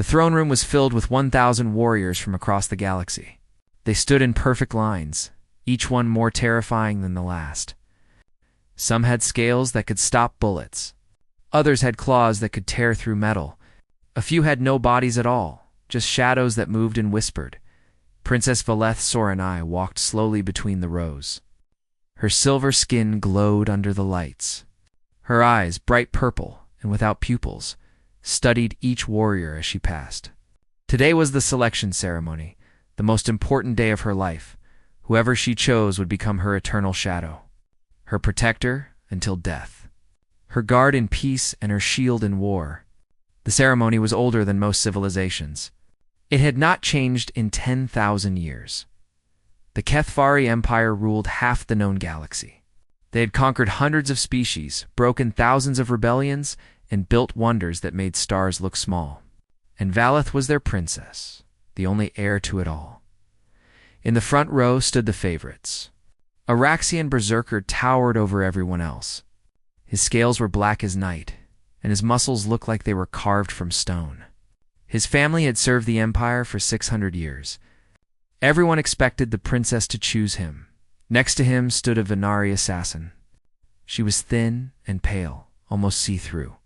The throne room was filled with 1,000 warriors from across the galaxy. They stood in perfect lines, each one more terrifying than the last. Some had scales that could stop bullets. Others had claws that could tear through metal. A few had no bodies at all, just shadows that moved and whispered. Princess Valeth Soranai walked slowly between the rows. Her silver skin glowed under the lights. Her eyes, bright purple and without pupils, studied each warrior as she passed. Today was the selection ceremony, the most important day of her life. Whoever she chose would become her eternal shadow, her protector until death, her guard in peace and her shield in war. The ceremony was older than most civilizations. It had not changed in 10,000 years. The Kethvari Empire ruled half the known galaxy. They had conquered hundreds of species, broken thousands of rebellions, and built wonders that made stars look small. And Valeth was their princess, the only heir to it all. In the front row stood the favorites. A Raxian berserker towered over everyone else. His scales were black as night, and his muscles looked like they were carved from stone. His family had served the Empire for 600 years. Everyone expected the princess to choose him. Next to him stood a Venari assassin. She was thin and pale, almost see-through.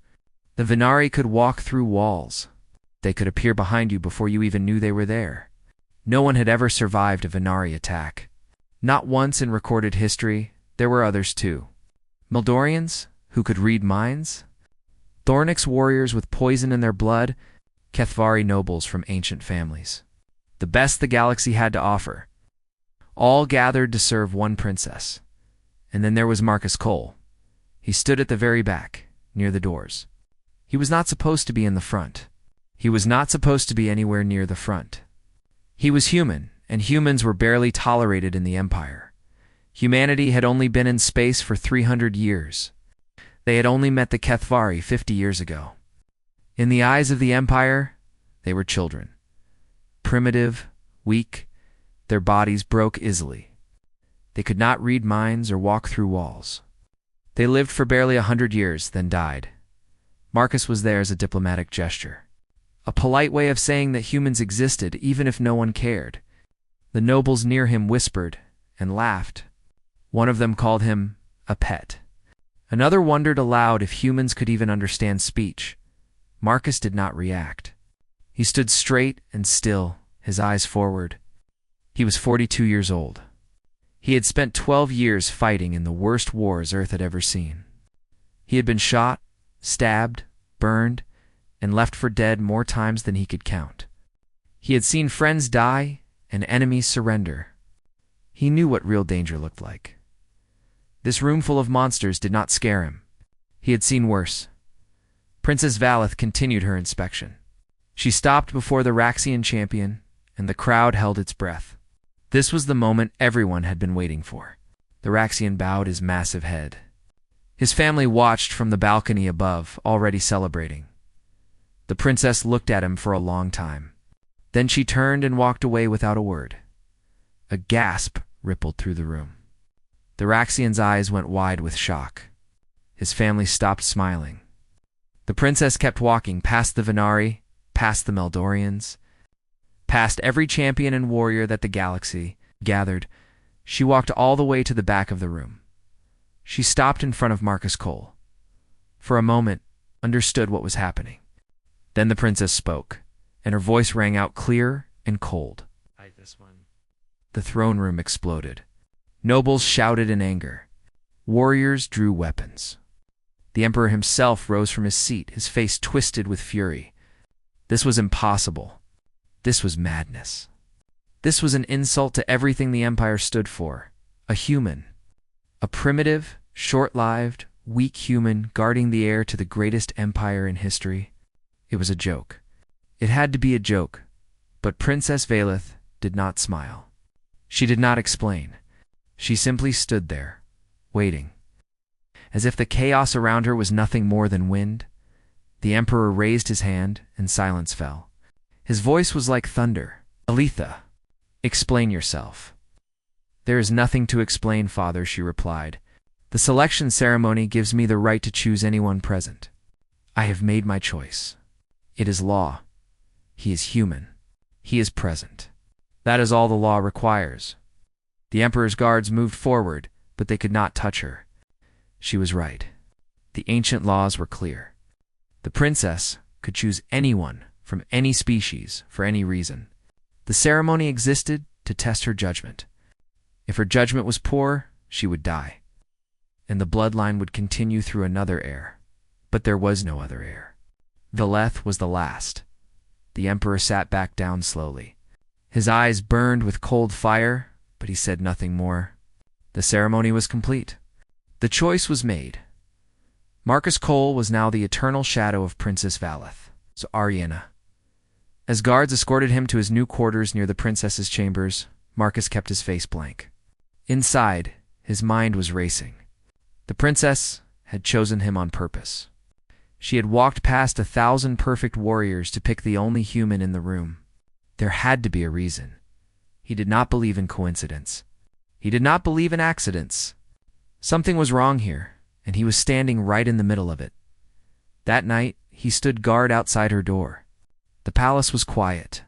The Venari could walk through walls. They could appear behind you before you even knew they were there. No one had ever survived a Venari attack. Not once in recorded history. There were others too. Mildorians, who could read minds. Thornix warriors with poison in their blood. Kethvari nobles from ancient families. The best the galaxy had to offer. All gathered to serve one princess. And then there was Marcus Cole. He stood at the very back, near the doors. He was not supposed to be in the front. He was not supposed to be anywhere near the front. He was human, and humans were barely tolerated in the Empire. Humanity had only been in space for 300 years. They had only met the Kethvari 50 years ago. In the eyes of the Empire, they were children. Primitive, weak, their bodies broke easily. They could not read minds or walk through walls. They lived for barely 100 years, then died. Marcus was there as a diplomatic gesture. A polite way of saying that humans existed even if no one cared. The nobles near him whispered and laughed. One of them called him a pet. Another wondered aloud if humans could even understand speech. Marcus did not react. He stood straight and still, his eyes forward. He was 42 years old. He had spent 12 years fighting in the worst wars Earth had ever seen. He had been shot, stabbed, burned, and left for dead more times than he could count. He had seen friends die and enemies surrender. He knew what real danger looked like. This room full of monsters did not scare him. He had seen worse. Princess Valeth continued her inspection. She stopped before the Raxian champion, and the crowd held its breath. This was the moment everyone had been waiting for. The Raxian bowed his massive head. His family watched from the balcony above, already celebrating. The princess looked at him for a long time. Then she turned and walked away without a word. A gasp rippled through the room. The Raxian's eyes went wide with shock. His family stopped smiling. The princess kept walking past the Venari, past the Meldorians, past every champion and warrior that the galaxy gathered. She walked all the way to the back of the room. She stopped in front of Marcus Cole. For a moment, understood what was happening. Then the princess spoke, and her voice rang out clear and cold. The throne room exploded. Nobles shouted in anger. Warriors drew weapons. The emperor himself rose from his seat, his face twisted with fury. This was impossible. This was madness. This was an insult to everything the empire stood for. A human. A primitive, short-lived, weak human guarding the heir to the greatest empire in history. It was a joke. It had to be a joke. But Princess Valeth did not smile. She did not explain. She simply stood there, waiting. As if the chaos around her was nothing more than wind, the emperor raised his hand and silence fell. His voice was like thunder. Aletha, explain yourself. There is nothing to explain, father, she replied. The selection ceremony gives me the right to choose anyone present. I have made my choice. It is law. He is human. He is present. That is all the law requires. The Emperor's guards moved forward, but they could not touch her. She was right. The ancient laws were clear. The princess could choose anyone from any species for any reason. The ceremony existed to test her judgment. If her judgment was poor, she would die, and the bloodline would continue through another heir. But there was no other heir. Veleth was the last. The Emperor sat back down slowly. His eyes burned with cold fire, but he said nothing more. The ceremony was complete. The choice was made. Marcus Cole was now the eternal shadow of Princess Veleth, so Ariana. As guards escorted him to his new quarters near the princess's chambers, Marcus kept his face blank. Inside, his mind was racing. The princess had chosen him on purpose. She had walked past 1,000 perfect warriors to pick the only human in the room. There had to be a reason. He did not believe in coincidence. He did not believe in accidents. Something was wrong here, and he was standing right in the middle of it. That night, he stood guard outside her door. The palace was quiet.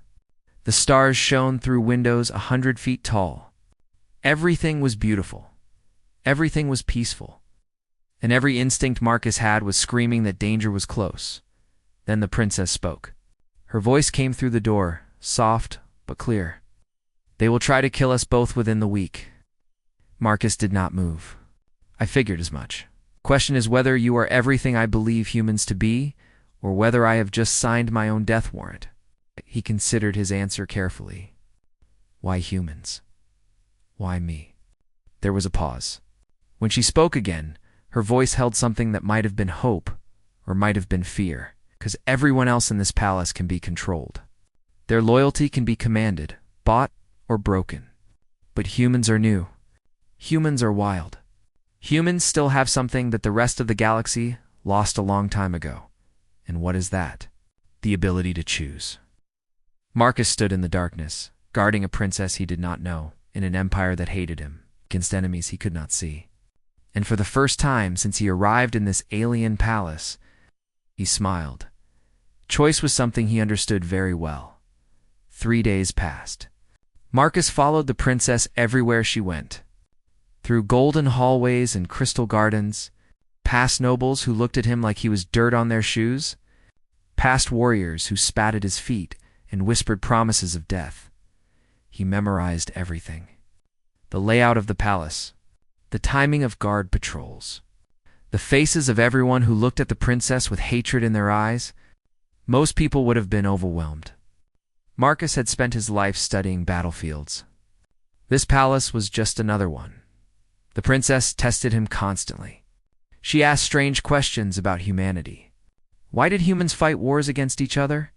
The stars shone through windows 100 feet tall. Everything was beautiful. Everything was peaceful. And every instinct Marcus had was screaming that danger was close. Then the princess spoke. Her voice came through the door, soft but clear. They will try to kill us both within the week. Marcus did not move. I figured as much. Question is whether you are everything I believe humans to be, or whether I have just signed my own death warrant. He considered his answer carefully. Why humans? Why me? There was a pause. When she spoke again, her voice held something that might have been hope or might have been fear, because everyone else in this palace can be controlled. Their loyalty can be commanded, bought, or broken. But humans are new. Humans are wild. Humans still have something that the rest of the galaxy lost a long time ago. And what is that? The ability to choose. Marcus stood in the darkness, guarding a princess he did not know, in an empire that hated him, against enemies he could not see. And for the first time since he arrived in this alien palace, he smiled. Choice was something he understood very well. 3 days passed. Marcus followed the princess everywhere she went. Through golden hallways and crystal gardens, past nobles who looked at him like he was dirt on their shoes, past warriors who spat at his feet and whispered promises of death. He memorized everything. The layout of the palace, the timing of guard patrols, the faces of everyone who looked at the princess with hatred in their eyes. Most people would have been overwhelmed. Marcus had spent his life studying battlefields. This palace was just another one. The princess tested him constantly. She asked strange questions about humanity. Why did humans fight wars against each other?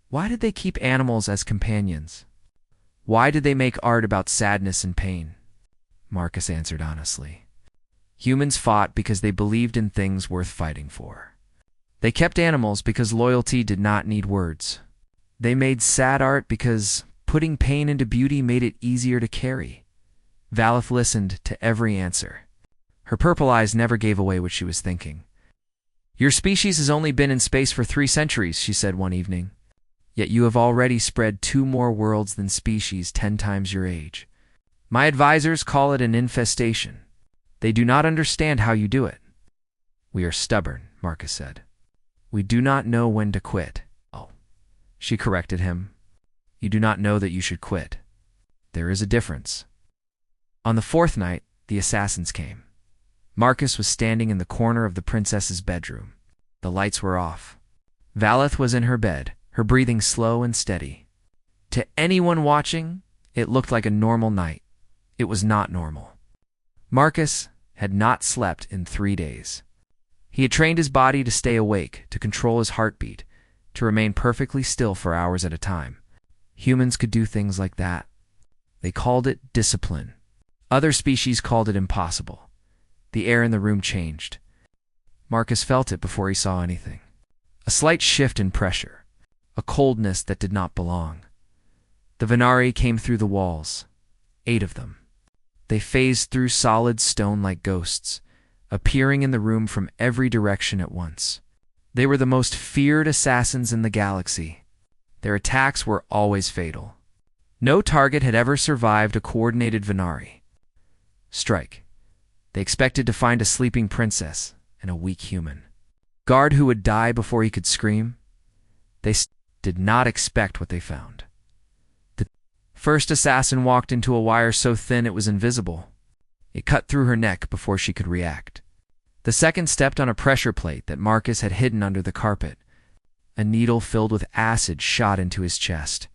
Why did they keep animals as companions? Why did they make art about sadness and pain? Marcus answered honestly. Humans fought because they believed in things worth fighting for. They kept animals because loyalty did not need words. They made sad art because putting pain into beauty made it easier to carry. Veleth listened to every answer. Her purple eyes never gave away what she was thinking. Your species has only been in space for 3 centuries, she said one evening. Yet you have already spread 2 more worlds than species 10 times your age. My advisors call it an infestation. They do not understand how you do it. We are stubborn, Marcus said. We do not know when to quit. Oh, she corrected him. You do not know that you should quit. There is a difference. On the 4th night, the assassins came. Marcus was standing in the corner of the princess's bedroom. The lights were off. Veleth was in her bed, her breathing slow and steady. To anyone watching, it looked like a normal night. It was not normal. Marcus had not slept in 3 days. He had trained his body to stay awake, to control his heartbeat, to remain perfectly still for hours at a time. Humans could do things like that. They called it discipline. Other species called it impossible. The air in the room changed. Marcus felt it before he saw anything. A slight shift in pressure. A coldness that did not belong. The Venari came through the walls. 8 of them. They phased through solid stone like ghosts, appearing in the room from every direction at once. They were the most feared assassins in the galaxy. Their attacks were always fatal. No target had ever survived a coordinated Venari strike. They expected to find a sleeping princess and a weak human guard who would die before he could scream. They did not expect what they found. The first assassin walked into a wire so thin it was invisible. It cut through her neck before she could react. The second stepped on a pressure plate that Marcus had hidden under the carpet. A needle filled with acid shot into his chest.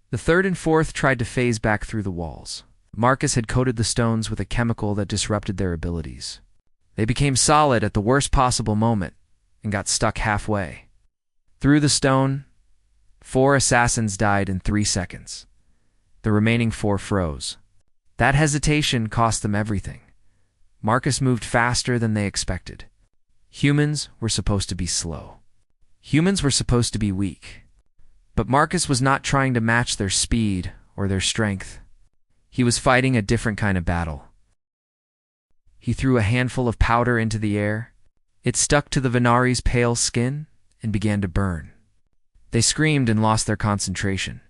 The third and fourth tried to phase back through the walls. Marcus had coated the stones with a chemical that disrupted their abilities. They became solid at the worst possible moment and got stuck halfway. Through the stone, 4 assassins died in 3 seconds. The remaining 4 froze. That hesitation cost them everything. Marcus moved faster than they expected. Humans were supposed to be slow. Humans were supposed to be weak. But Marcus was not trying to match their speed or their strength. He was fighting a different kind of battle. He threw a handful of powder into the air. It stuck to the Venari's pale skin and began to burn. They screamed and lost their concentration.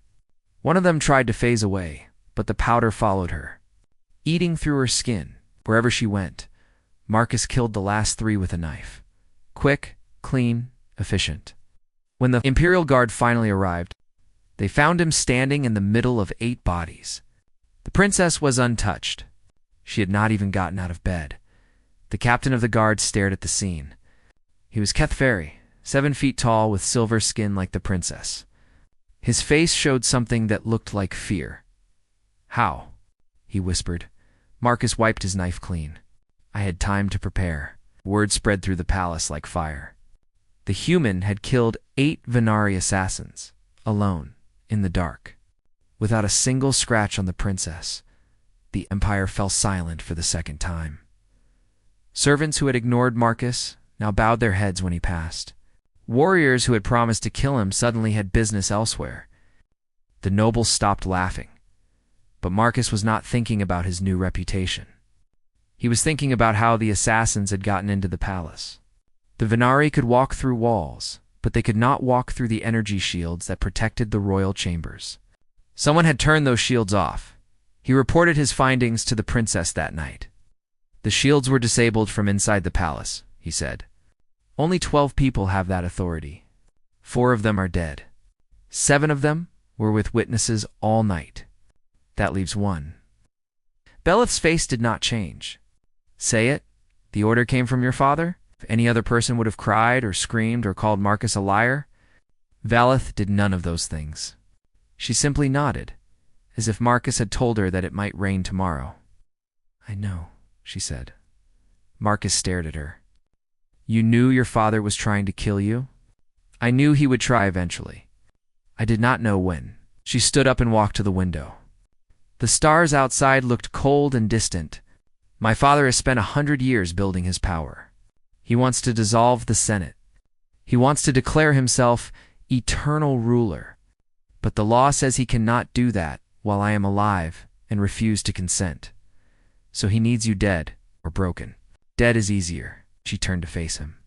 One of them tried to phase away, but the powder followed her, eating through her skin. Wherever she went, Marcus killed the last 3 with a knife. Quick, clean, efficient. When the Imperial Guard finally arrived, they found him standing in the middle of 8 bodies. The princess was untouched. She had not even gotten out of bed. The captain of the guard stared at the scene. He was Keth Ferry, 7 feet tall with silver skin like the princess. His face showed something that looked like fear. "How?" he whispered. Marcus wiped his knife clean. "I had time to prepare." Word spread through the palace like fire. The human had killed 8 Venari assassins, alone, in the dark, without a single scratch on the princess. The Empire fell silent for the second time. Servants who had ignored Marcus now bowed their heads when he passed. Warriors who had promised to kill him suddenly had business elsewhere. The nobles stopped laughing. But Marcus was not thinking about his new reputation. He was thinking about how the assassins had gotten into the palace. The Venari could walk through walls, but they could not walk through the energy shields that protected the royal chambers. Someone had turned those shields off. He reported his findings to the princess that night. "The shields were disabled from inside the palace," he said. "Only 12 people have that authority. 4 of them are dead. 7 of them were with witnesses all night. That leaves 1. Beleth's face did not change. "Say it? The order came from your father?" If any other person would have cried or screamed or called Marcus a liar. Valeth did none of those things. She simply nodded, as if Marcus had told her that it might rain tomorrow. "I know," she said. Marcus stared at her. "You knew your father was trying to kill you?" "I knew he would try eventually. I did not know when." She stood up and walked to the window. The stars outside looked cold and distant. "My father has spent 100 years building his power. He wants to dissolve the Senate. He wants to declare himself eternal ruler. But the law says he cannot do that while I am alive and refuse to consent. So he needs you dead or broken. Dead is easier." She turned to face him.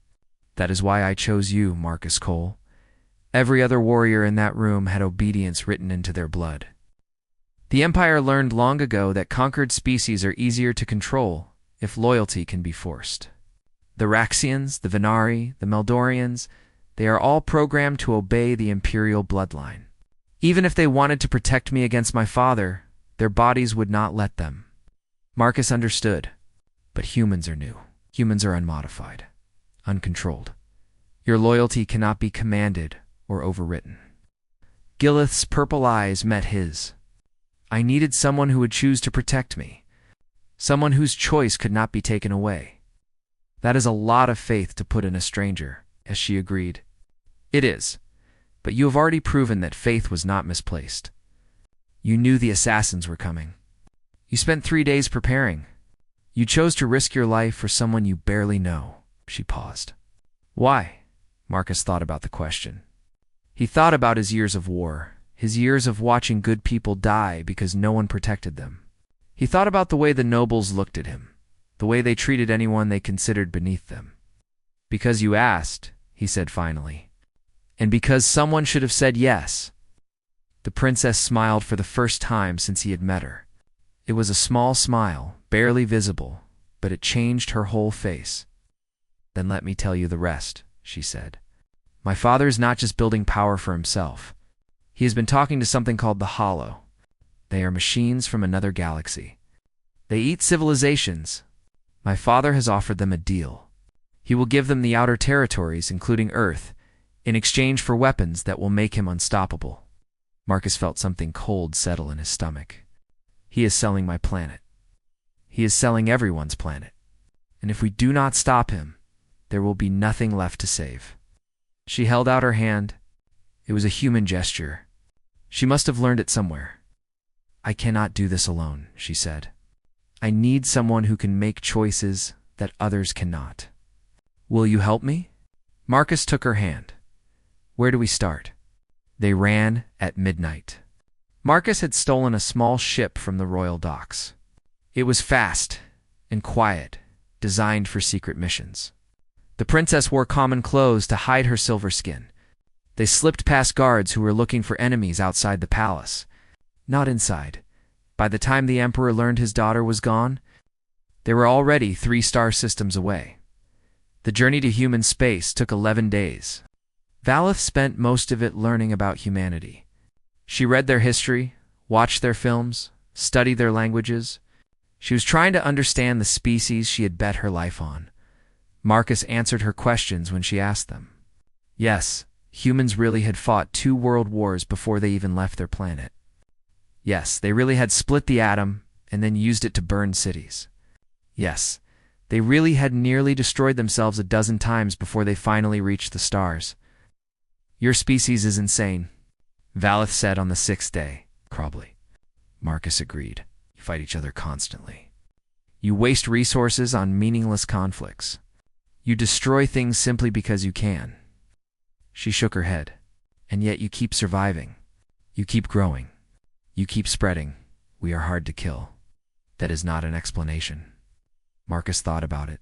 "That is why I chose you, Marcus Cole. Every other warrior in that room had obedience written into their blood. The Empire learned long ago that conquered species are easier to control if loyalty can be forced. The Raxians, the Venari, the Meldorians, they are all programmed to obey the Imperial bloodline. Even if they wanted to protect me against my father, their bodies would not let them." Marcus understood. But humans are new. Humans are unmodified, uncontrolled. Your loyalty cannot be commanded or overwritten. Gileth's purple eyes met his. "I needed someone who would choose to protect me. Someone whose choice could not be taken away." "That is a lot of faith to put in a stranger," as she agreed. "It is, but you have already proven that faith was not misplaced. You knew the assassins were coming. You spent 3 days preparing. You chose to risk your life for someone you barely know." She paused. "Why?" Marcus thought about the question. He thought about his years of war, his years of watching good people die because no one protected them. He thought about the way the nobles looked at him, the way they treated anyone they considered beneath them. "Because you asked," he said finally. "And because someone should have said yes." The princess smiled for the first time since he had met her. It was a small smile, barely visible, but it changed her whole face. "Then let me tell you the rest," she said. "My father is not just building power for himself. He has been talking to something called the Hollow. They are machines from another galaxy. They eat civilizations. My father has offered them a deal. He will give them the outer territories, including Earth, in exchange for weapons that will make him unstoppable." Marcus felt something cold settle in his stomach. "He is selling my planet. He is selling everyone's planet. And if we do not stop him, there will be nothing left to save." She held out her hand. It was a human gesture. She must have learned it somewhere. "I cannot do this alone," she said. "I need someone who can make choices that others cannot. Will you help me?" Marcus took her hand. "Where do we start?" They ran at midnight. Marcus had stolen a small ship from the royal docks. It was fast and quiet, designed for secret missions. The princess wore common clothes to hide her silver skin. They slipped past guards who were looking for enemies outside the palace, not inside. By the time the emperor learned his daughter was gone, they were already 3-star systems away. The journey to human space took 11 days. Valeth spent most of it learning about humanity. She read their history, watched their films, studied their languages. She was trying to understand the species she had bet her life on. Marcus answered her questions when she asked them. Yes, humans really had fought 2 world wars before they even left their planet. Yes, they really had split the atom and then used it to burn cities. Yes, they really had nearly destroyed themselves a dozen times before they finally reached the stars. "Your species is insane," Valeth said on the 6th day. "Probably," Marcus agreed. "You fight each other constantly. You waste resources on meaningless conflicts. You destroy things simply because you can." She shook her head. "And yet you keep surviving. You keep growing. You keep spreading. We are hard to kill. That is not an explanation." Marcus thought about it.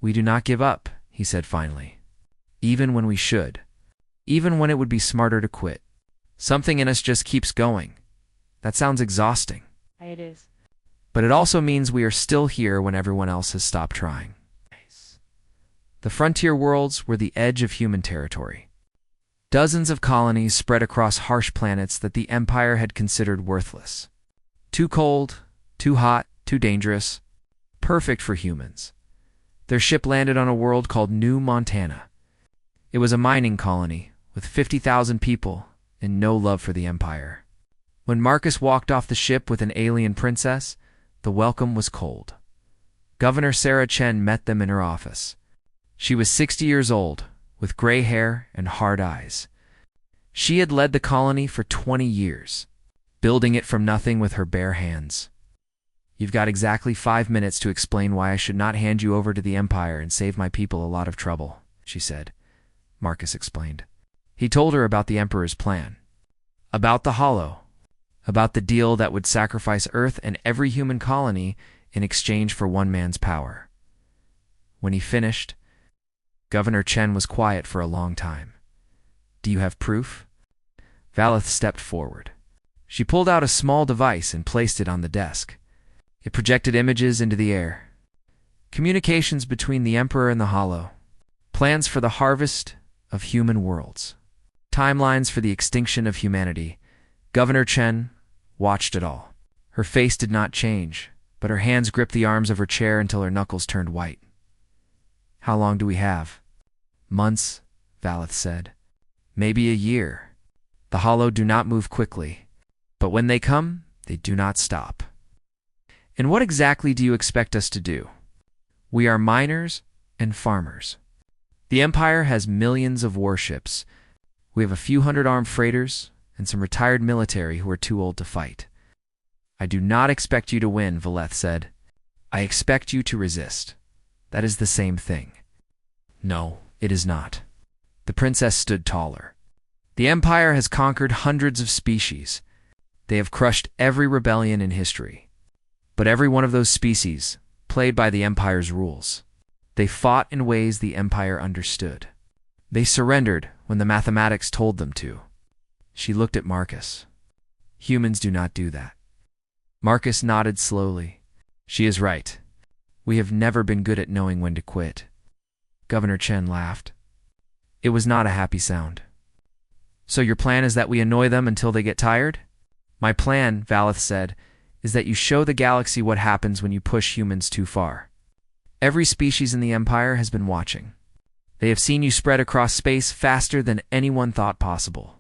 "We do not give up," he said finally. "Even when we should. Even when it would be smarter to quit. Something in us just keeps going. That sounds exhausting. It is. But it also means we are still here when everyone else has stopped trying." The frontier worlds were the edge of human territory. Dozens of colonies spread across harsh planets that the Empire had considered worthless. Too cold, too hot, too dangerous. Perfect for humans. Their ship landed on a world called New Montana. It was a mining colony with 50,000 people and no love for the Empire. When Marcus walked off the ship with an alien princess, the welcome was cold. Governor Sarah Chen met them in her office. She was 60 years old, with gray hair and hard eyes. She had led the colony for 20 years, building it from nothing with her bare hands. "You've got exactly 5 minutes to explain why I should not hand you over to the Empire and save my people a lot of trouble," she said. Marcus explained. He told her about the Emperor's plan, about the Hollow, about the deal that would sacrifice Earth and every human colony in exchange for one man's power. When he finished, Governor Chen was quiet for a long time. "Do you have proof?" Valeth stepped forward. She pulled out a small device and placed it on the desk. It projected images into the air. Communications between the Emperor and the Hollow. Plans for the harvest of human worlds. Timelines for the extinction of humanity. Governor Chen watched it all. Her face did not change, but her hands gripped the arms of her chair until her knuckles turned white. "How long do we have?" "Months," Valeth said. "Maybe a year. The Hollow do not move quickly, but when they come, they do not stop." "And what exactly do you expect us to do?" "We are miners and farmers. The Empire has millions of warships. We have a few hundred armed freighters and some retired military who are too old to fight." "I do not expect you to win," Valeth said. "I expect you to resist. That is the same thing." "No, it is not." The princess stood taller. "The Empire has conquered hundreds of species. They have crushed every rebellion in history. But every one of those species played by the Empire's rules. They fought in ways the Empire understood. They surrendered when the mathematics told them to." She looked at Marcus. Humans do not do that. Marcus nodded slowly. She is right. We have never been good at knowing when to quit. Governor Chen laughed. It was not a happy sound. So your plan is that we annoy them until they get tired? My plan, Valeth said, is that you show the galaxy what happens when you push humans too far. Every species in the Empire has been watching. They have seen you spread across space faster than anyone thought possible.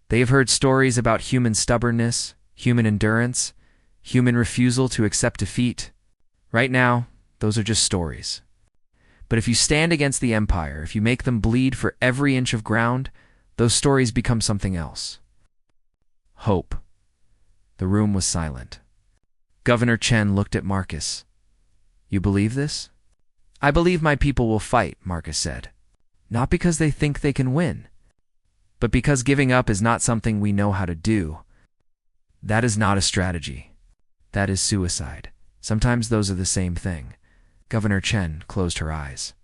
They have heard stories about human stubbornness, human endurance, human refusal to accept defeat. Right now, those are just stories. But if you stand against the Empire, if you make them bleed for every inch of ground, those stories become something else. Hope. The room was silent. Governor Chen looked at Marcus. You believe this? I believe my people will fight, Marcus said. Not because they think they can win, but because giving up is not something we know how to do. That is not a strategy. That is suicide. Sometimes those are the same thing. Governor Chen closed her eyes.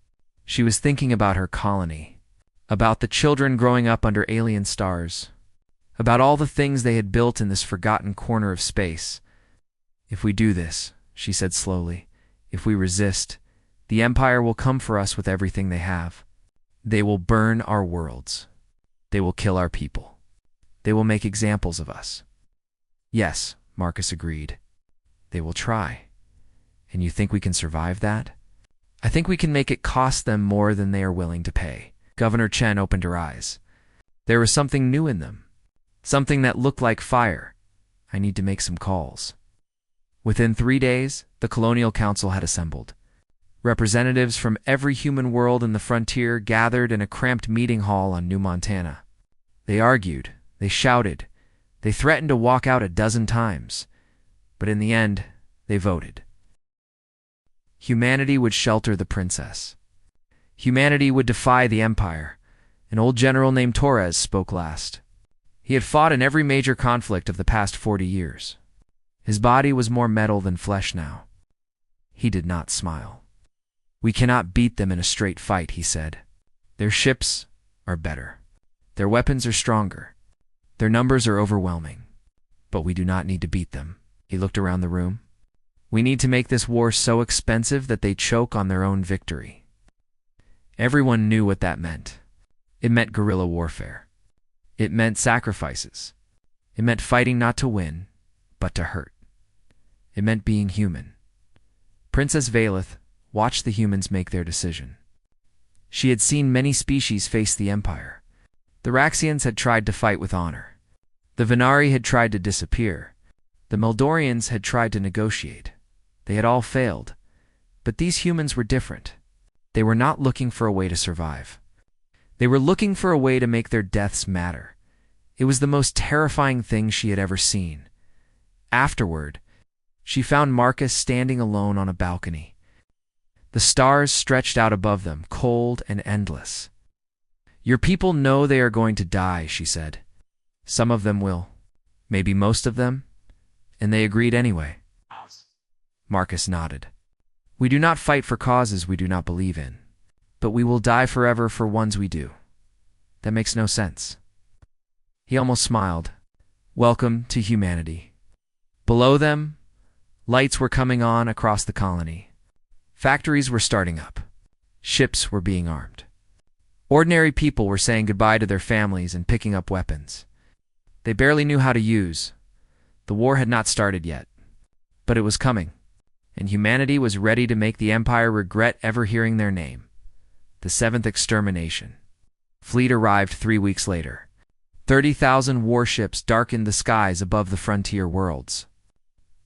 She was thinking about her colony, about the children growing up under alien stars, about all the things they had built in this forgotten corner of space. If we do this, she said slowly, if we resist, the Empire will come for us with everything they have. They will burn our worlds. They will kill our people. They will make examples of us. Yes, Marcus agreed. They will try. And you think we can survive that? I think we can make it cost them more than they are willing to pay. Governor Chen opened her eyes. There was something new in them. Something that looked like fire. I need to make some calls. Within 3 days, the Colonial Council had assembled. Representatives from every human world in the frontier gathered in a cramped meeting hall on New Montana. They argued, they shouted, they threatened to walk out a dozen times. But in the end, they voted. Humanity would shelter the princess. Humanity would defy the Empire. An old general named Torres spoke last. He had fought in every major conflict of the past 40 years. His body was more metal than flesh now. He did not smile. We cannot beat them in a straight fight, he said. Their ships are better. Their weapons are stronger. Their numbers are overwhelming. But we do not need to beat them. He looked around the room. We need to make this war so expensive that they choke on their own victory. Everyone knew what that meant. It meant guerrilla warfare. It meant sacrifices. It meant fighting not to win, but to hurt. It meant being human. Princess Valeth watched the humans make their decision. She had seen many species face the Empire. The Raxians had tried to fight with honor. The Venari had tried to disappear. The Meldorians had tried to negotiate. They had all failed. But these humans were different. They were not looking for a way to survive. They were looking for a way to make their deaths matter. It was the most terrifying thing she had ever seen. Afterward, she found Marcus standing alone on a balcony. The stars stretched out above them, cold and endless. Your people know they are going to die, she said. Some of them will. Maybe most of them. And they agreed anyway. Marcus nodded. We do not fight for causes we do not believe in, but we will die forever for ones we do. That makes no sense. He almost smiled. Welcome to humanity. Below them, lights were coming on across the colony. Factories were starting up. Ships were being armed. Ordinary people were saying goodbye to their families and picking up weapons. They barely knew how to use. The war had not started yet, but it was coming, and humanity was ready to make the Empire regret ever hearing their name. The Seventh Extermination. Fleet arrived 3 weeks later. 30,000 warships darkened the skies above the frontier worlds.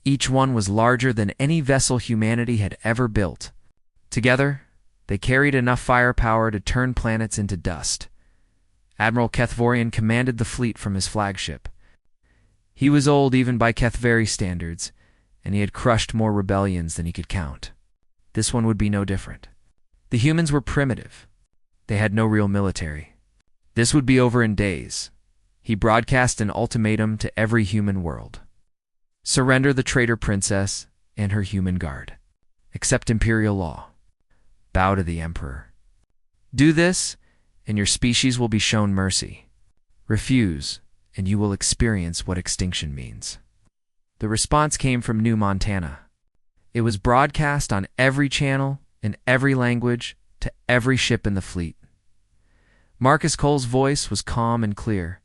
Each one was larger than any vessel humanity had ever built. Together, they carried enough firepower to turn planets into dust. Admiral Kethvorian commanded the fleet from his flagship. He was old even by Kethvari standards, and he had crushed more rebellions than he could count. This one would be no different. The humans were primitive. They had no real military. This would be over in days. He broadcast an ultimatum to every human world. Surrender the traitor princess and her human guard. Accept imperial law. Bow to the emperor. Do this, and your species will be shown mercy. Refuse, and you will experience what extinction means." The response came from New Montana. It was broadcast on every channel, in every language, to every ship in the fleet. Marcus Cole's voice was calm and clear.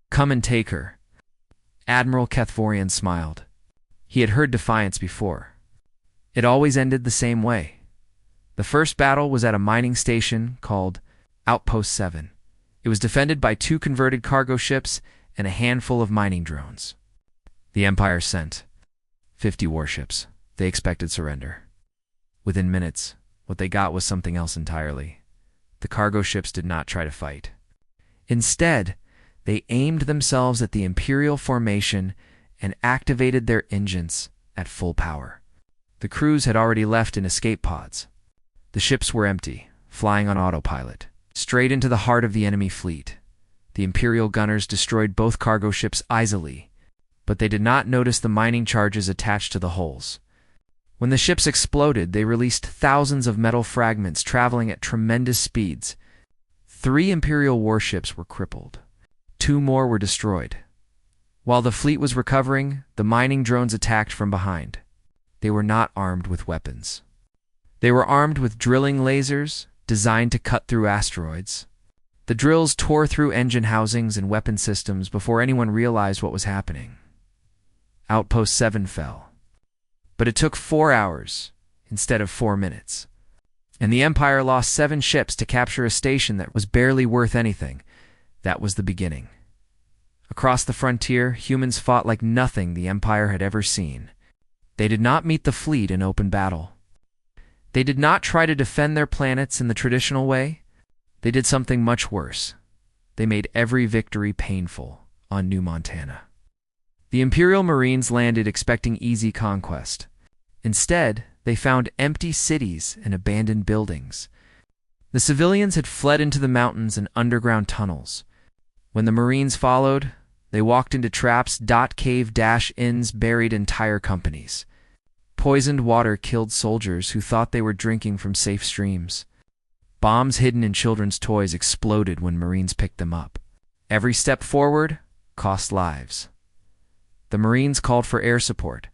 "Come and take her." Admiral Kethvorian smiled. He had heard defiance before. It always ended the same way. The first battle was at a mining station called Outpost 7. It was defended by 2 converted cargo ships and a handful of mining drones. The Empire sent 50 warships. They expected surrender. Within minutes, what they got was something else entirely. The cargo ships did not try to fight. Instead, they aimed themselves at the Imperial formation and activated their engines at full power. The crews had already left in escape pods. The ships were empty, flying on autopilot, straight into the heart of the enemy fleet. The Imperial gunners destroyed both cargo ships easily, but they did not notice the mining charges attached to the hulls. When the ships exploded, they released thousands of metal fragments traveling at tremendous speeds. 3 Imperial warships were crippled. 2 more were destroyed. While the fleet was recovering, the mining drones attacked from behind. They were not armed with weapons. They were armed with drilling lasers designed to cut through asteroids. The drills tore through engine housings and weapon systems before anyone realized what was happening. Outpost 7 fell. But it took 4 hours instead of 4 minutes. And the Empire lost 7 ships to capture a station that was barely worth anything. That was the beginning. Across the frontier, humans fought like nothing the Empire had ever seen. They did not meet the fleet in open battle. They did not try to defend their planets in the traditional way. They did something much worse. They made every victory painful on New Montana. The Imperial Marines landed expecting easy conquest. Instead, they found empty cities and abandoned buildings. The civilians had fled into the mountains and underground tunnels. When the Marines followed, they walked into traps. Cave-ins buried entire companies. Poisoned water killed soldiers who thought they were drinking from safe streams. Bombs hidden in children's toys exploded when Marines picked them up. Every step forward cost lives. The Marines called for air support.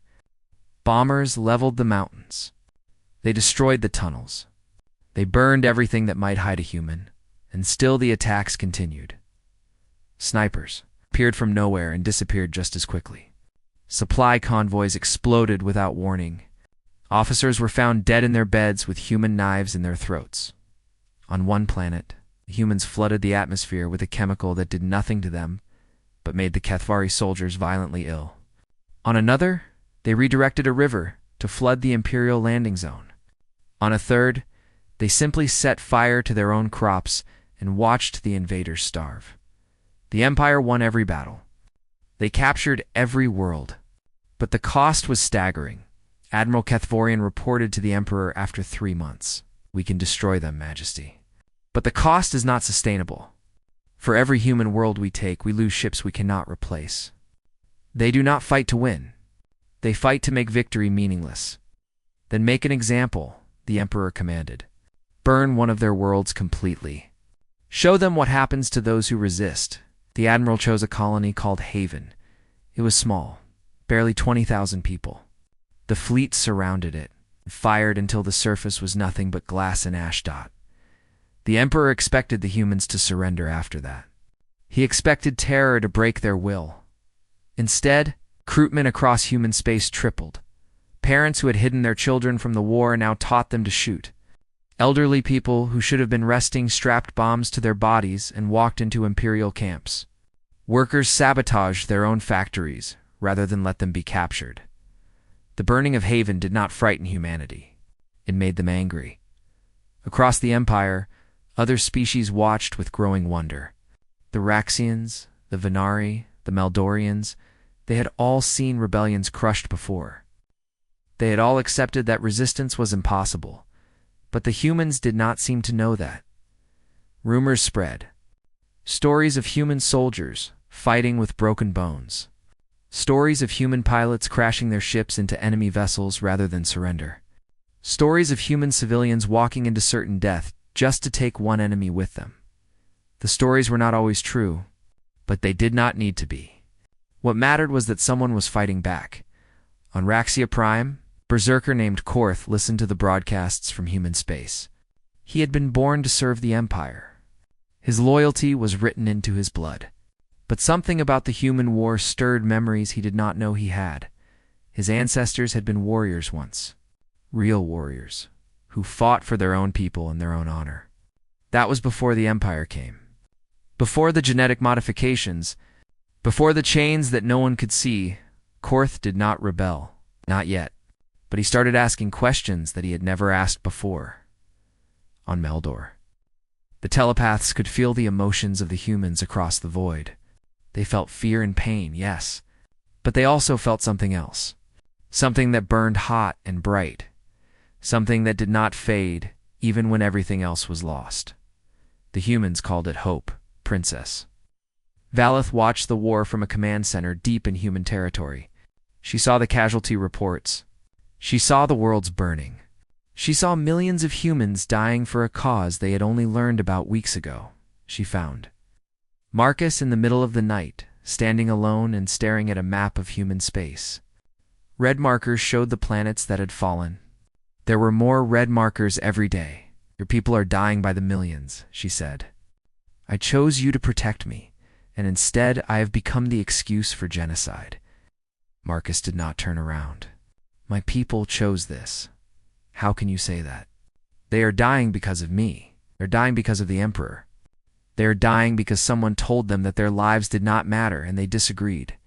Bombers leveled the mountains. They destroyed the tunnels. They burned everything that might hide a human, and still the attacks continued. Snipers appeared from nowhere and disappeared just as quickly. Supply convoys exploded without warning. Officers were found dead in their beds with human knives in their throats. On one planet, the humans flooded the atmosphere with a chemical that did nothing to them, but made the Kethvari soldiers violently ill. On another, they redirected a river to flood the Imperial landing zone. On a third, they simply set fire to their own crops and watched the invaders starve. The Empire won every battle. They captured every world. But the cost was staggering. Admiral Kethvorian reported to the Emperor after 3 months. "We can destroy them, Majesty. But the cost is not sustainable. For every human world we take, we lose ships we cannot replace." They do not fight to win. They fight to make victory meaningless. "Then make an example," the Emperor commanded. "Burn one of their worlds completely. Show them what happens to those who resist." The Admiral chose a colony called Haven. It was small, barely 20,000 people. The fleet surrounded it, and fired until the surface was nothing but glass and ash dot. The Emperor expected the humans to surrender after that. He expected terror to break their will. Instead, recruitment across human space tripled. Parents who had hidden their children from the war now taught them to shoot. Elderly people who should have been resting strapped bombs to their bodies and walked into Imperial camps. Workers sabotaged their own factories rather than let them be captured. The burning of Haven did not frighten humanity. It made them angry. Across the Empire, other species watched with growing wonder. The Raxians, the Venari, the Meldorians, they had all seen rebellions crushed before. They had all accepted that resistance was impossible. But the humans did not seem to know that. Rumors spread. Stories of human soldiers fighting with broken bones. Stories of human pilots crashing their ships into enemy vessels rather than surrender. Stories of human civilians walking into certain death just to take one enemy with them. The stories were not always true, But they did not need to be. What mattered was that someone was fighting back. On Raxia Prime, berserker named Korth listened to the broadcasts from human space. He had been born to serve the Empire. His loyalty was written into his blood. But something about the human war stirred memories he did not know he had. His ancestors had been warriors once. Real warriors, who fought for their own people and their own honor. That was before the Empire came. Before the genetic modifications, before the chains that no one could see, Korth did not rebel. Not yet. But he started asking questions that he had never asked before. On Meldor, the telepaths could feel the emotions of the humans across the void. They felt fear and pain, yes, but they also felt something else. Something that burned hot and bright. Something that did not fade, even when everything else was lost. The humans called it hope, Princess. Valeth watched the war from a command center deep in human territory. She saw the casualty reports. She saw the worlds burning. She saw millions of humans dying for a cause they had only learned about weeks ago, she found. Marcus in the middle of the night, standing alone and staring at a map of human space. Red markers showed the planets that had fallen. There were more red markers every day. Your people are dying by the millions, she said. I chose you to protect me, and instead I have become the excuse for genocide. Marcus did not turn around. My people chose this. How can you say that? They are dying because of me. They're dying because of the Emperor. They are dying because someone told them that their lives did not matter and they disagreed.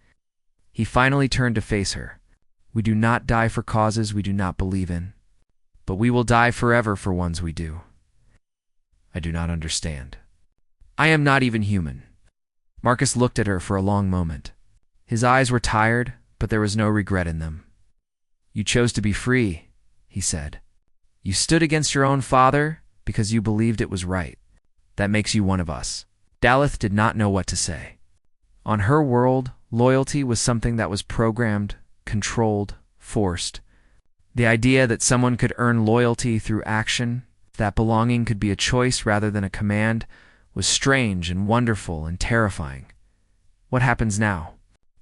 He finally turned to face her. We do not die for causes we do not believe in, but we will die forever for ones we do. I do not understand. I am not even human. Marcus looked at her for a long moment. His eyes were tired, but there was no regret in them. You chose to be free, he said. You stood against your own father because you believed it was right. That makes you one of us. Daleth did not know what to say. On her world, loyalty was something that was programmed, controlled, forced. The idea that someone could earn loyalty through action, that belonging could be a choice rather than a command, was strange and wonderful and terrifying. What happens now?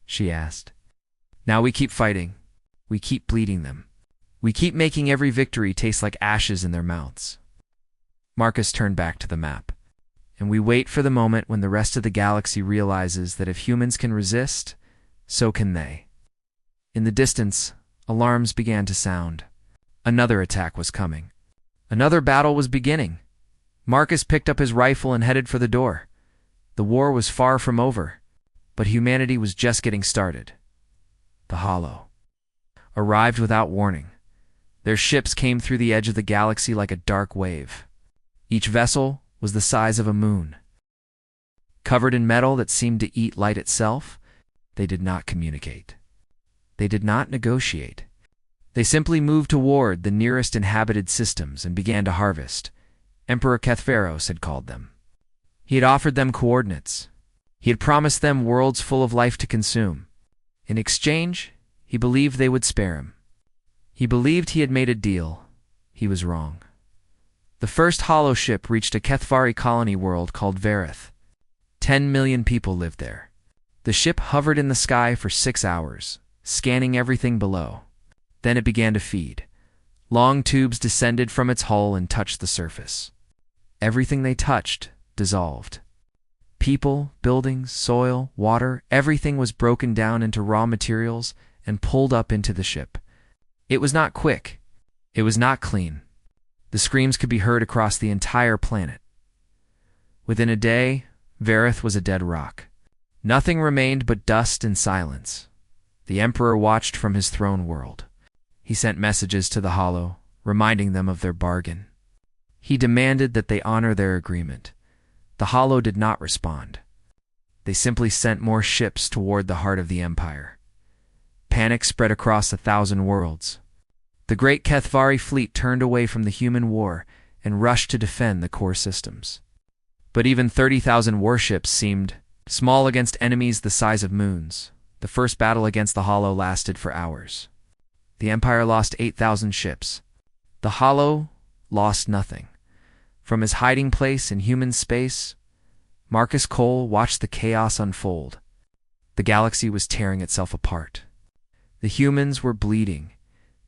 She asked. Now we keep fighting. We keep bleeding them. We keep making every victory taste like ashes in their mouths. Marcus turned back to the map. And we wait for the moment when the rest of the galaxy realizes that if humans can resist, so can they. In the distance, alarms began to sound. Another attack was coming. Another battle was beginning. Marcus picked up his rifle and headed for the door. The war was far from over, but humanity was just getting started. The Hollow arrived without warning. Their ships came through the edge of the galaxy like a dark wave. Each vessel was the size of a moon. Covered in metal that seemed to eat light itself, they did not communicate. They did not negotiate. They simply moved toward the nearest inhabited systems and began to harvest. Emperor Kethferos had called them. He had offered them coordinates. He had promised them worlds full of life to consume. In exchange, he believed they would spare him. He believed he had made a deal. He was wrong. The first hollow ship reached a Kethvari colony world called Vareth. 10 million people lived there. The ship hovered in the sky for 6 hours, scanning everything below. Then it began to feed. Long tubes descended from its hull and touched the surface. Everything they touched dissolved. People, buildings, soil, water, everything was broken down into raw materials and pulled up into the ship. It was not quick. It was not clean. The screams could be heard across the entire planet. Within a day, Vareth was a dead rock. Nothing remained but dust and silence. The Emperor watched from his throne world. He sent messages to the Hollow, reminding them of their bargain. He demanded that they honor their agreement. The Hollow did not respond. They simply sent more ships toward the heart of the Empire. Panic spread across 1,000 worlds. The great Kethvari fleet turned away from the human war and rushed to defend the core systems. But even 30,000 warships seemed small against enemies the size of moons. The first battle against the Hollow lasted for hours. The Empire lost 8,000 ships. The Hollow lost nothing. From his hiding place in human space, Marcus Cole watched the chaos unfold. The galaxy was tearing itself apart. The humans were bleeding,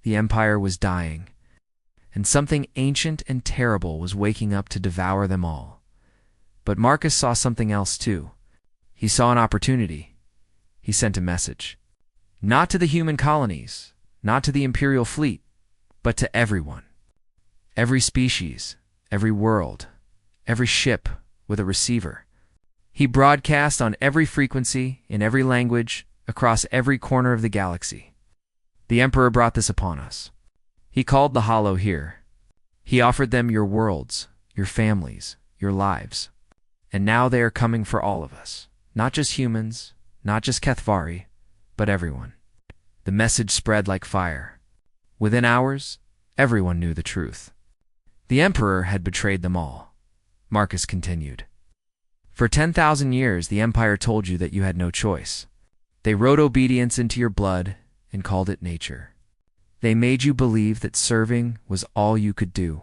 the Empire was dying, and something ancient and terrible was waking up to devour them all. But Marcus saw something else too. He saw an opportunity. He sent a message. Not to the human colonies, not to the Imperial fleet, but to everyone. Every species, every world, every ship with a receiver. He broadcast on every frequency, in every language, across every corner of the galaxy. The Emperor brought this upon us. He called the Hollow here. He offered them your worlds, your families, your lives. And now they are coming for all of us. Not just humans, not just Kethvari, but everyone. The message spread like fire. Within hours, everyone knew the truth. The Emperor had betrayed them all. Marcus continued. For 10,000 years, the Empire told you that you had no choice. They wrote obedience into your blood and called it nature. They made you believe that serving was all you could do.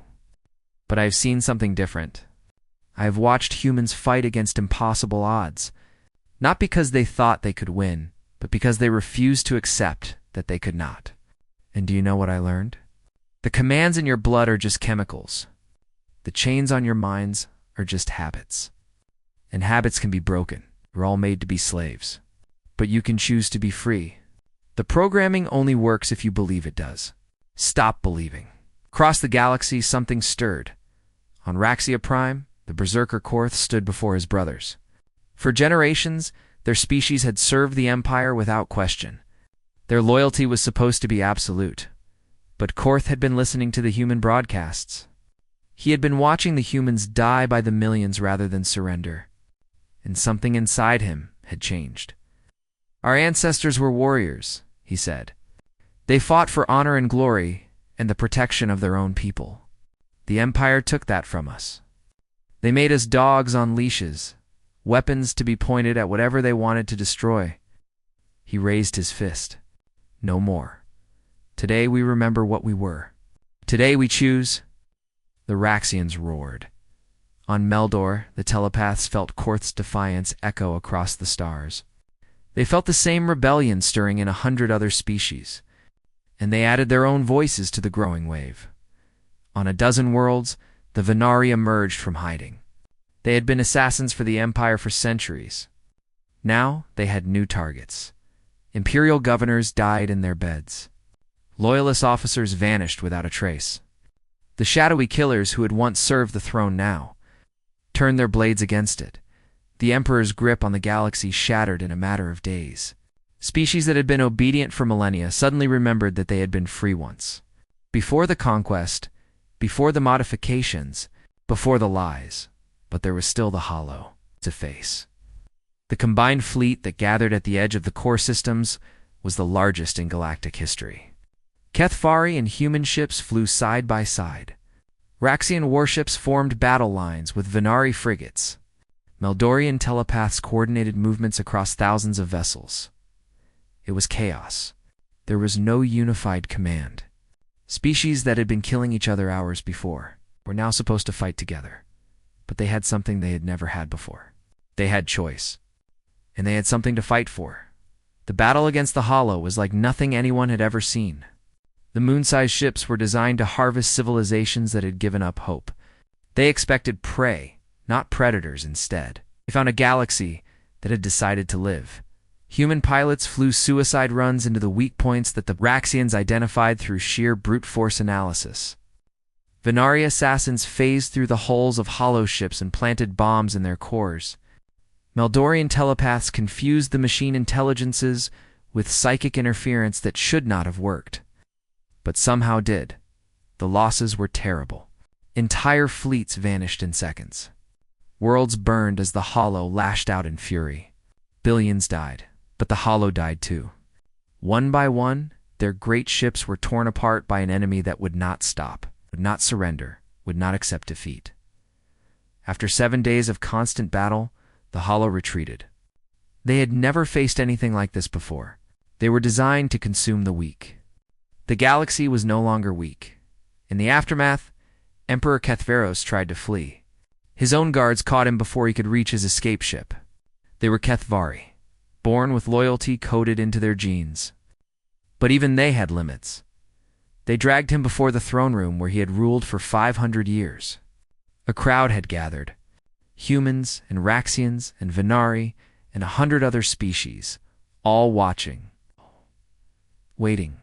But I have seen something different. I have watched humans fight against impossible odds, not because they thought they could win, but because they refused to accept that they could not. And do you know what I learned? The commands in your blood are just chemicals. The chains on your minds are just habits. And habits can be broken. We're all made to be slaves. But you can choose to be free. The programming only works if you believe it does. Stop believing. Across the galaxy, something stirred. On Raxia Prime, the Berserker Korth stood before his brothers. For generations, their species had served the Empire without question. Their loyalty was supposed to be absolute. But Korth had been listening to the human broadcasts. He had been watching the humans die by the millions rather than surrender. And something inside him had changed. Our ancestors were warriors, he said. They fought for honor and glory and the protection of their own people. The Empire took that from us. They made us dogs on leashes, weapons to be pointed at whatever they wanted to destroy. He raised his fist. No more. Today we remember what we were. Today we choose. The Raxians roared. On Meldor, the telepaths felt Korth's defiance echo across the stars. They felt the same rebellion stirring in 100 other species, and they added their own voices to the growing wave. On a dozen worlds, the Venari emerged from hiding. They had been assassins for the Empire for centuries. Now they had new targets. Imperial governors died in their beds. Loyalist officers vanished without a trace. The shadowy killers who had once served the throne now turned their blades against it. The Emperor's grip on the galaxy shattered in a matter of days. Species that had been obedient for millennia suddenly remembered that they had been free once. Before the conquest, before the modifications, before the lies, but there was still the Hollow to face. The combined fleet that gathered at the edge of the core systems was the largest in galactic history. Kethvari and human ships flew side by side. Raxian warships formed battle lines with Venari frigates. Meldorian telepaths coordinated movements across thousands of vessels. It was chaos. There was no unified command. Species that had been killing each other hours before were now supposed to fight together. But they had something they had never had before. They had choice. And they had something to fight for. The battle against the Hollow was like nothing anyone had ever seen. The moon-sized ships were designed to harvest civilizations that had given up hope. They expected prey, not predators instead. They found a galaxy that had decided to live. Human pilots flew suicide runs into the weak points that the Raxians identified through sheer brute force analysis. Venari assassins phased through the hulls of hollow ships and planted bombs in their cores. Meldorian telepaths confused the machine intelligences with psychic interference that should not have worked. But somehow did. The losses were terrible. Entire fleets vanished in seconds. Worlds burned as the Hollow lashed out in fury. Billions died, but the Hollow died too. One by one, their great ships were torn apart by an enemy that would not stop, would not surrender, would not accept defeat. After 7 days of constant battle, the Hollow retreated. They had never faced anything like this before. They were designed to consume the weak. The galaxy was no longer weak. In the aftermath, Emperor Kethvaros tried to flee. His own guards caught him before he could reach his escape ship. They were Kethvari, born with loyalty coded into their genes. But even they had limits. They dragged him before the throne room where he had ruled for 500 years. A crowd had gathered. Humans and Raxians and Venari and 100 other species, all watching. Waiting.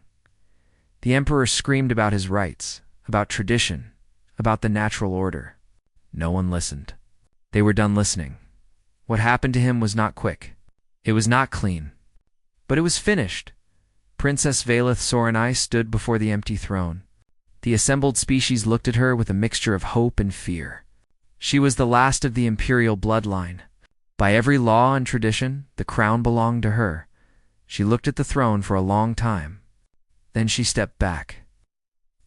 The Emperor screamed about his rights, about tradition, about the natural order. No one listened. They were done listening. What happened to him was not quick. It was not clean. But it was finished. Princess Valeth Soranai stood before the empty throne. The assembled species looked at her with a mixture of hope and fear. She was the last of the imperial bloodline. By every law and tradition, the crown belonged to her. She looked at the throne for a long time. Then she stepped back.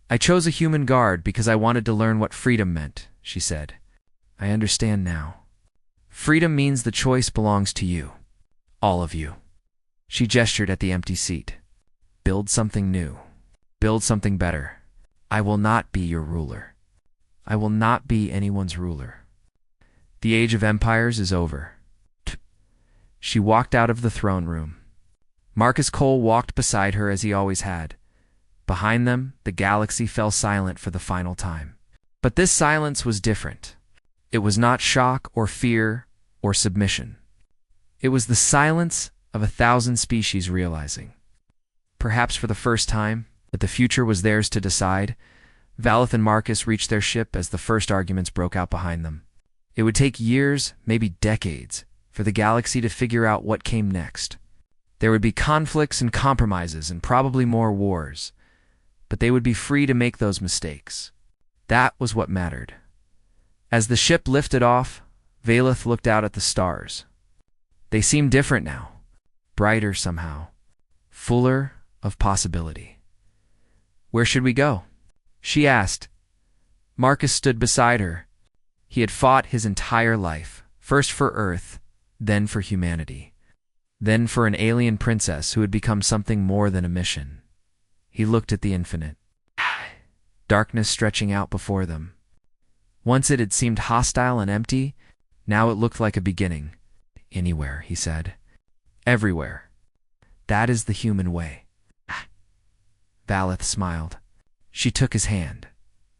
"I chose a human guard because I wanted to learn what freedom meant," she said. "I understand now. Freedom means the choice belongs to you. All of you." She gestured at the empty seat. "Build something new. Build something better. I will not be your ruler. I will not be anyone's ruler. The age of empires is over." She walked out of the throne room. Marcus Cole walked beside her as he always had. Behind them, the galaxy fell silent for the final time. But this silence was different. It was not shock or fear or submission. It was the silence of 1,000 species realizing, perhaps for the first time, that the future was theirs to decide. Valeth and Marcus reached their ship as the first arguments broke out behind them. It would take years, maybe decades, for the galaxy to figure out what came next. There would be conflicts and compromises and probably more wars, but they would be free to make those mistakes. That was what mattered. As the ship lifted off, Valeth looked out at the stars. They seemed different now, brighter somehow, fuller of possibility. "Where should we go?" she asked. Marcus stood beside her. He had fought his entire life, first for Earth, then for humanity, then for an alien princess who had become something more than a mission. He looked at the infinite, darkness stretching out before them. Once it had seemed hostile and empty, now it looked like a beginning. "Anywhere," he said. "Everywhere. That is the human way." Valeth smiled. She took his hand.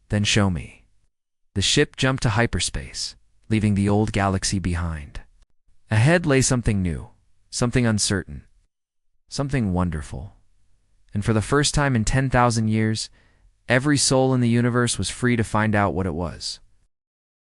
"Then show me." The ship jumped to hyperspace, leaving the old galaxy behind. Ahead lay something new, something uncertain, something wonderful. And for the first time in 10,000 years, every soul in the universe was free to find out what it was.